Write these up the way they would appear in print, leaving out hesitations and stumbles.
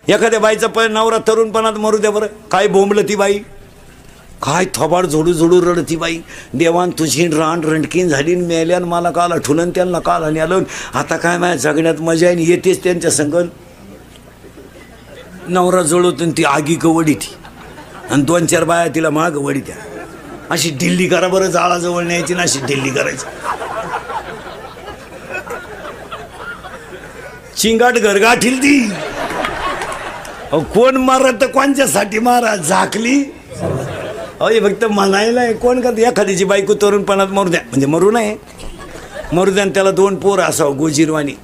एखाद्या बाईचा नवरा तरुणपणात मरू द्या बरं, काय बोंबलं ती बाई, काय थोबाड झोडू झोडू रडती बाई. देवान तुझी रान रणकीन झाली, मेल्यान मला काल आठवलं, त्यांना काल आणि आलं. आता काय माझ्या जगण्यात मजा आहे, येतेच त्यांच्या संग. नवरा जळवतून ती आगी कवडी ती, आणि 2-4 बाया तिला माग वडी त्या. अशी ढिल्ली करा बरं, जाळाजवळ न्यायची ना, अशी ढिल्ली करायची. चिंगाट घरगाठील ती. कोण मारत तर कोणच्यासाठी मारा, झाकली अरे फक्त म्हणायला आहे. कोण करत एखाद्याची बायको तरुणपणात मरू द्या, म्हणजे मरू नये, मरू द्या, त्याला 2 पोरं असावं गोजीरवाणी,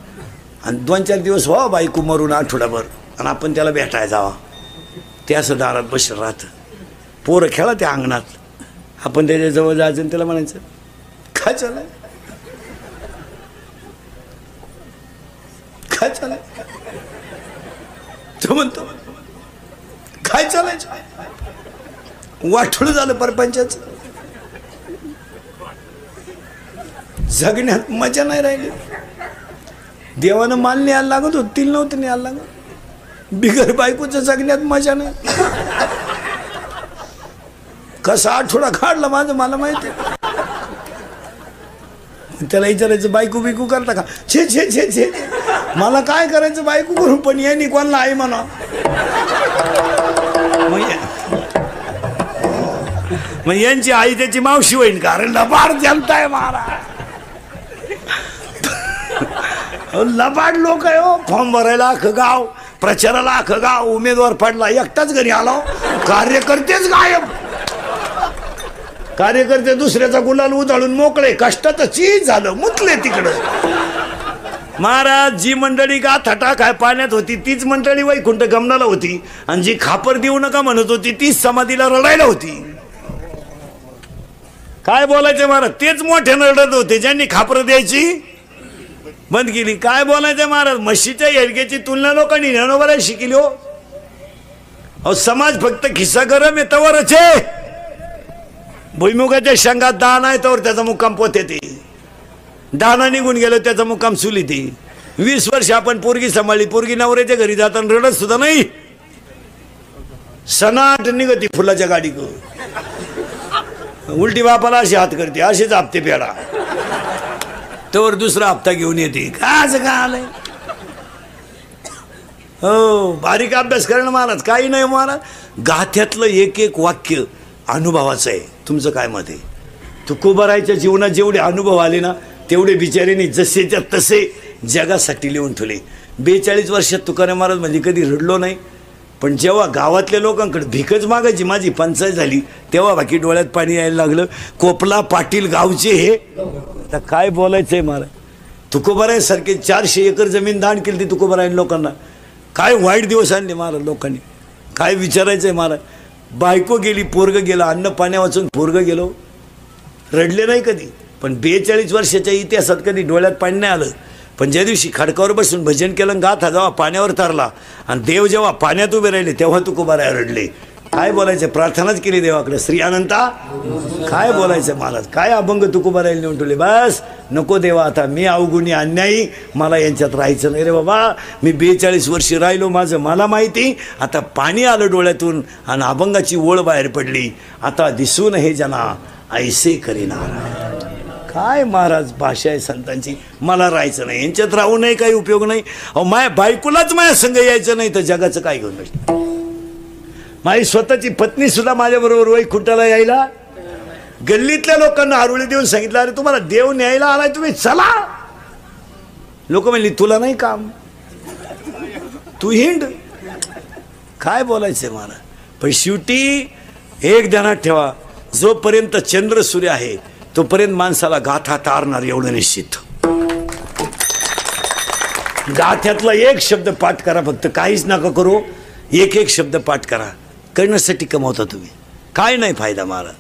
आणि 2-4 दिवस व्हा बायको मरून आठवडाभर, आणि आपण त्याला भेटायला जावा. ते असं दारात बसलं राहतं. पोरं खेळा त्या अंगणात, आपण त्याच्याजवळ जायचं आणि त्याला म्हणायचं काय चालय, काय चालय. तो म्हणतो काय चालायचं, वाटोळं झालं परपंचाचं. जगण्यात मजा नाही राहिली. देवानं माल न्यायला लागत होत, तिला नव्हतं न्यायला लागत. बिगर बायकोचं जगण्यात मजा नाही. कसा आठवडा काढला माझं मला माहिती. त्याला विचारायचं बायको बिकू करता का, छे छे छे छे, मला काय करायचं बायको करून, पण यांनी कोणाला आई म्हणा. मग यांची आई त्याची मावशी होईन, कारण लबाड जमताय मारा. लबाड लोक आहे हो. फॉर्म भरायला अख्खं गाव, प्रचाराला अख्खं गाव, उमेदवार पडला एकटाच घरी आलो, कार्यकर्तेच गायब. कार्यकर्ते दुसऱ्याचा गुलाल उधळून मोकळे, कष्टाचं चीज झालं, मुतले तिकडं. महाराज जी मंडळी गाथाटा काय पाण्यात होती तीच मंडळी वैकुंठ गमनाला होती, आणि जी खापर देऊ नका म्हणत होती तीच समाधीला रडायला होती. काय बोलायचं महाराज, तेच मोठ्यानं रडत होते ज्यांनी खापर द्यायची बंद केली. काय बोलायचं महाराज, म्हशीच्या हेरग्याची तुलना लोकांनी ज्ञानोबाला शिकली हो. अहो समाज फक्त खिस्सा गरम आहे तवरच आहे. भुईमुगाच्या शेंगात दाना आहे तवर त्याचा मुक्काम पोत येते, दाना निघून गेलो त्याचा मुक्काम चुली ते. 20 वर्ष आपण पोरगी सांभाळली, पोरगी नवऱ्याच्या घरी जाताना रडत सुद्धा नाही, सनाट निघती फुलाच्या गाडी को. उलटी बापाला अशी हात करते, असेच हप्ते पेडा, तवर दुसरा हप्ता घेऊन येते. काय का आलंय हो, बारीक अभ्यास करणं महाराज, काही नाही महाराज. गाथ्यातलं एक एक वाक्य अनुभवाचं आहे. तुमचं काय मत आहे? तुकोबारायच्या जीवनात जेवढे अनुभव आले ना, तेवढे बिचारीने जसेच्या तसे जगासाठी लिहून ठेवले. 42 वर्षात तुकाराम महाराज म्हणजे कधी रडलो नाही, पण जेव्हा गावातल्या लोकांकडे भिकच मागायची माझी पंचायत झाली, तेव्हा बाकी डोळ्यात पाणी यायला लागलं. कोपला पाटील गावचे हे, आता काय बोलायचंय महाराज. तुकोबारायसारखे 400 एकर जमीन दान केली ती तुकोबारायन लोकांना. काय वाईट दिवस आणले महाराज लोकांनी, काय विचारायचंय महाराज. बायको गेली, पोरगं गेलं, अन्न पाण्या वाचून पोरगं गेलो, रडले नाही कधी. पण 42 वर्षाच्या इतिहासात कधी डोळ्यात पाणी नाही आलं. पण ज्या दिवशी खडकावर बसून भजन केलं, गाथा जेव्हा पाण्यावर तरला आणि देव जेव्हा पाण्यात उभे राहिले, तेव्हा तुकोबाराय रडले. काय बोलायचं, प्रार्थनाच केली देवाकडे, श्री अनंता. काय बोलायचं महाराज, काय अभंग तुकोबारायला नेऊन ठेवले. बस नको देवा, आता मी अवगुणी अन्यायी, मला यांच्यात राहायचं नाही रे बाबा. मी 42 वर्ष राहिलो, माझं मला माहिती. आता पाणी आलं डोळ्यातून आणि अभंगाची ओळ बाहेर पडली. आता दिसून हे जना ऐसे करीना. काय महाराज भाषा आहे संतांची. मला राहायचं नाही, यांच्यात राहू नये, काही उपयोग नाही. अहो माया बायकोलाच माझ्या संग यायचं नाही तर जगाचं काय घेऊन बसलं. माझी स्वतःची पत्नी सुद्धा माझ्याबरोबर वैकुंठाला यायला, गल्लीतल्या लोकांना आरुळी देऊन सांगितलं, अरे तुम्हाला देव न्यायला आलाय, तुम्ही चला. लोक म्हणली तुला नाही काम, तू हिंड. काय बोलायचंय मला. पण शेवटी एक ध्यानात ठेवा, जोपर्यंत चंद्र सूर्य आहे तोपर्यंत माणसाला गाथा तारणार एवढं निश्चित. गाथ्यातला एक शब्द पाठ करा फक्त, काहीच नका करू. एक एक शब्द पाठ करा, करण्यासाठी कमवता तुम्ही. काय नाही फायदा महाराज,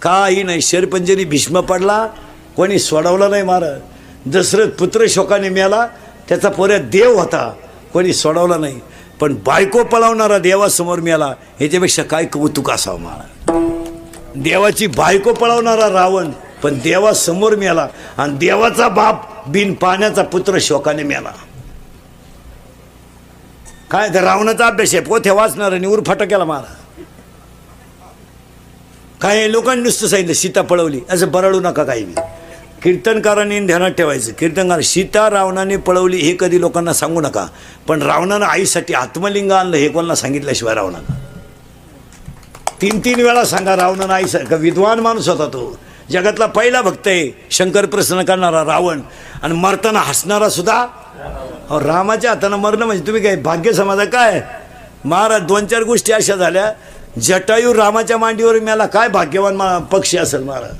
काही नाही. शरपंजरी भीष्म पडला, कोणी सोडवला नाही महाराज. दशरथ पुत्र शोकाने मेला, त्याचा पोऱ्यात देव होता, कोणी सोडवला नाही. पण बायको पळवणारा देवासमोर मेला, ह्याच्यापेक्षा काय कौतुक असावं महाराज. देवाची बायको पळवणारा रावण पण देवासमोर मेला, आणि देवाचा बाप बिन पाण्याचा पुत्र शोकाने मेला. काय तर रावणाचा अभ्यास आहे, पोथ्या वाचणार आणि उरफाटा केला मारा. काय लोकांनी नुसतं सांगितलं सीता पळवली, असं बरळू नका काही बी. कीर्तनकारांनी ध्यानात ठेवायचं, कीर्तनकार सीता रावणाने पळवली हे कधी लोकांना सांगू नका. पण रावणानं आईसाठी आत्मलिंग आणलं हे कोणाला सांगितल्याशिवाय रावणानं 3-3 वेळा सांगा. रावणानं आईसाठी, विद्वान माणूस होता तो, जगातला पहिला भक्त आहे, शंकर प्रसन्न करणारा रावण, आणि मरताना हसणारा सुद्धा. रामाच्या हातानं मरणं म्हणजे तुम्ही काय भाग्य समाजा काय महाराज. 2-4 गोष्टी अशा झाल्या. जटायू रामाच्या मांडीवर मेला, काय भाग्यवान पक्षी असेल महाराज.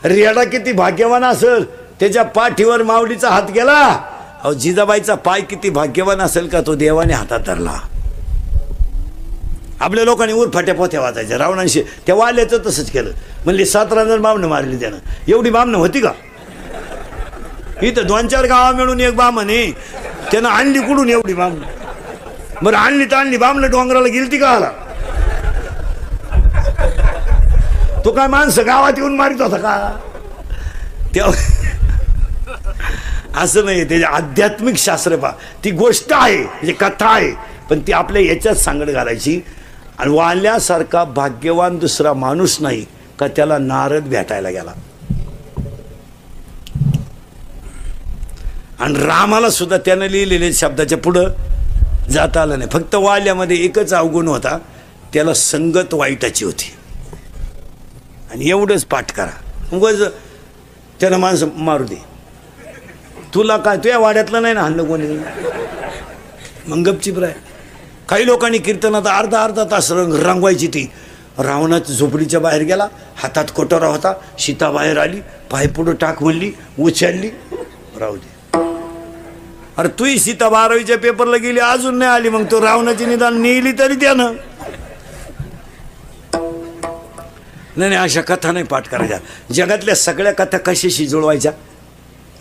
रेडा किती भाग्यवान असेल, त्याच्या पाठीवर माऊलीचा हात गेला. अहो जिजाबाईचा पाय किती भाग्यवान असेल का तो देवाने हातात धरला. आपल्या लोकांनी उरफाट्या पोथ्या वाचायच्या. रावणांशी त्या वाल्याचं तसंच केलं, म्हणले 17 बामणं मारली त्यानं. एवढी बामणं होती का इथं? 2-4 गावा मिळून एक बामण आहे, त्यानं आणली कुठून एवढी बामणं? बरं आणली तर आणली, बामणं डोंगराला गेलती का आला? तो काय माणसं गावात येऊन मारित होता का? असं नाही. त्याचे आध्यात्मिक शास्त्र पहा, ती गोष्ट आहे म्हणजे कथा आहे, पण ती आपल्या याच्यात सांगड घालायची. आणि वाल्यासारखा भाग्यवान दुसरा माणूस नाही का त्याला नारद भेटायला गेला. आणि रामाला सुद्धा त्यानं लिहिलेल्या शब्दाच्या पुढं जाता आलं नाही. फक्त वाल्यामध्ये एकच अवगुण होता, त्याला संगत वाईटाची होती. आणि एवढंच पाठ करा, उगाच त्याला माणसं मारू दे. तुला काय तुझ्या वाड्यातलं नाही ना हाणलं कोणी, मग गपचीप राय. काही लोकांनी कीर्तनात अर्धा तास रंगवायची. ती रावणात झोपडीच्या बाहेर गेला, हातात कोटोरा होता, सीता बाहेर आली, पाय पुढं टाक म्हणली, उचलली, राहू दे. अरे तुही सीता 12वीच्या पेपरला गेली, अजून नाही आली, मग तो रावणाची निदान नेली तरी त्यानं. नाही अशा कथा नाही पाठ करायच्या. जगातल्या सगळ्या कथा कशाशी जुळवायच्या?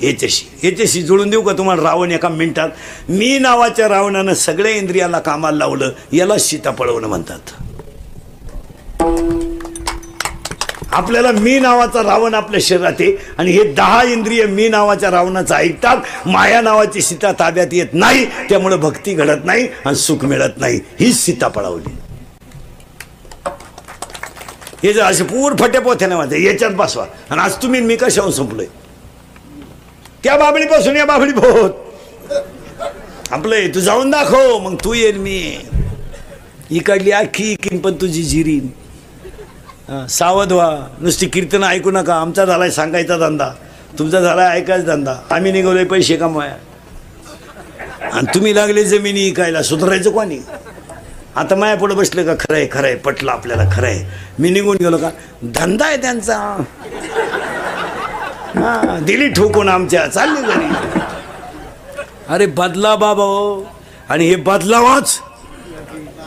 याच्याशी जुळून देऊ का तुम्हाला? रावण एका मिनिटात, मी नावाच्या रावणानं सगळ्या इंद्रियाला कामाला लावलं, याला सीता पळवणं म्हणतात. आपल्याला मी नावाचा रावण आपल्या शरीरात आहे, आणि हे 10 इंद्रिय मी नावाच्या रावणाचं ऐकतात. माया नावाची सीता ताब्यात येत नाही, त्यामुळे भक्ती घडत नाही आणि सुख मिळत नाही. हीच सीता पळवली. हे जर असे पूर फट्या पोथ्याने वाचा, याच्यात बसवा. आणि आज तुम्ही मी कशावर संपलोय? त्या बाबळीपासून या बाबळी पोत आपलं तू जाऊन दाखव, मग तू येईल, मी इकडली आखी किन पण तुझी जिरीन. सावध व्हा. नुसती कीर्तन ऐकू नका. आमचा झालाय सांगायचा धंदा, तुमचा झालाय ऐकायचा धंदा. आम्ही निघालोय पैसे कमवाया, आणि तुम्ही लागले जमिनी इकायला. सुधारायचं कोणी? आता माया पुढे बसले का? खरंय खरंय, पटलं आपल्याला, खरंय. मी निघून गेलो का? धंदा आहे त्यांचा. हा दिली ठोकून आमच्या, चालली घरी. अरे बदला बाबा, आणि हे बदलावाच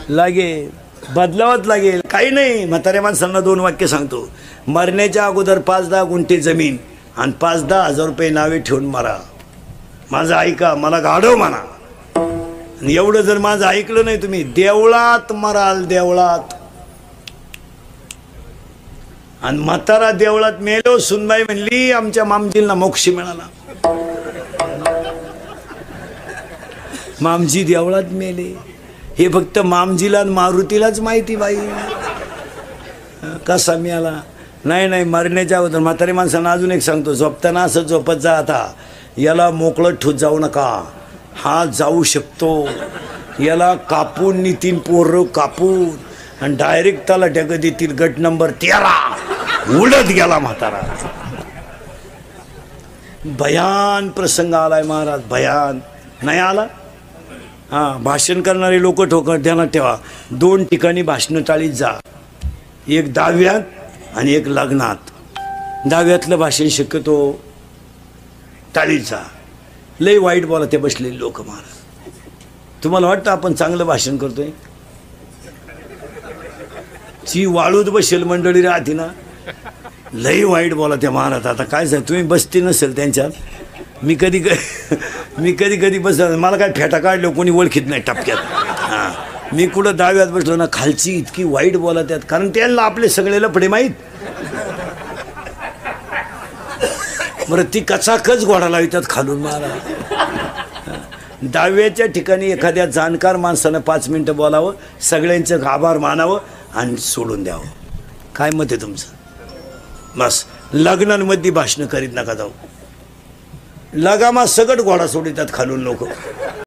लागेल. काही नाही. म्हाताऱ्या माणसांना 2 वाक्य सांगतो. मरण्याच्या अगोदर 5-10 गुंठे जमीन आणि 5-10 हजार रुपये नावे ठेवून मारा. माझं ऐका, मला गाढव म्हणा. आणि एवढं जर माझं ऐकलं नाही तुम्ही, देवळात मराल, देवळात. आणि म्हातारा देवळात मेलो. सुनबाई म्हणली आमच्या मामजीला मोक्ष मिळाला. मामजी देवळात मेले, हे फक्त मामजीला आणि मारुतीलाच माहिती. बाई कसा मिळाला? नाही मरण्याच्या अगोदर. म्हातारी माणसांना अजून एक सांगतो, झोपताना असं झोपत जा. आता याला मोकळं ठूत जाऊ नका. हा जाऊ शकतो, याला कापून नितीन पोरं कापून, आणि डायरेक्ट त्याला ढग देतील. गट नंबर 13 उडत गेला म्हातारा. भयान प्रसंग आलाय महाराज, भयान. नाही आला? हां, भाषण करणारे लोक ठोकर ध्यानात ठेवा. 2 ठिकाणी भाषणं टाळीत जा. एक 10व्यात आणि एक लग्नात. 10व्यातलं भाषण शक्यतो टाळीत जा. लय वाईट बोला ते बसलेले लोक महाराज. तुम्हाला वाटतं आपण चांगलं भाषण करतोय? ची वाळूत बसेल मंडळी राहते ना, लई वाईट बोला त्या महाराज. आता काय सांग, तुम्ही बसते नसेल त्यांच्यात. मी कधी बस, मला काय फेटा काढलं कोणी ओळखीत नाही टपक्यात. हां, मी कुठं 10व्यात बसलो ना, खालची इतकी वाईट बोला त्यात, कारण त्यांना आपले सगळे लफडे माहीत. बरं ती कचाकच घोडा लावितात खालून महाराज. दहाव्याच्या ठिकाणी एखाद्या जाणकार माणसानं 5 मिनटं बोलावं, सगळ्यांचं आभार मानावं आणि सोडून द्यावं. काय मत आहे तुमचं? बस लग्नांमध्ये भाषणं करीत नका जाऊ. लगामा सगट घोडा सोडितात खालून लोक.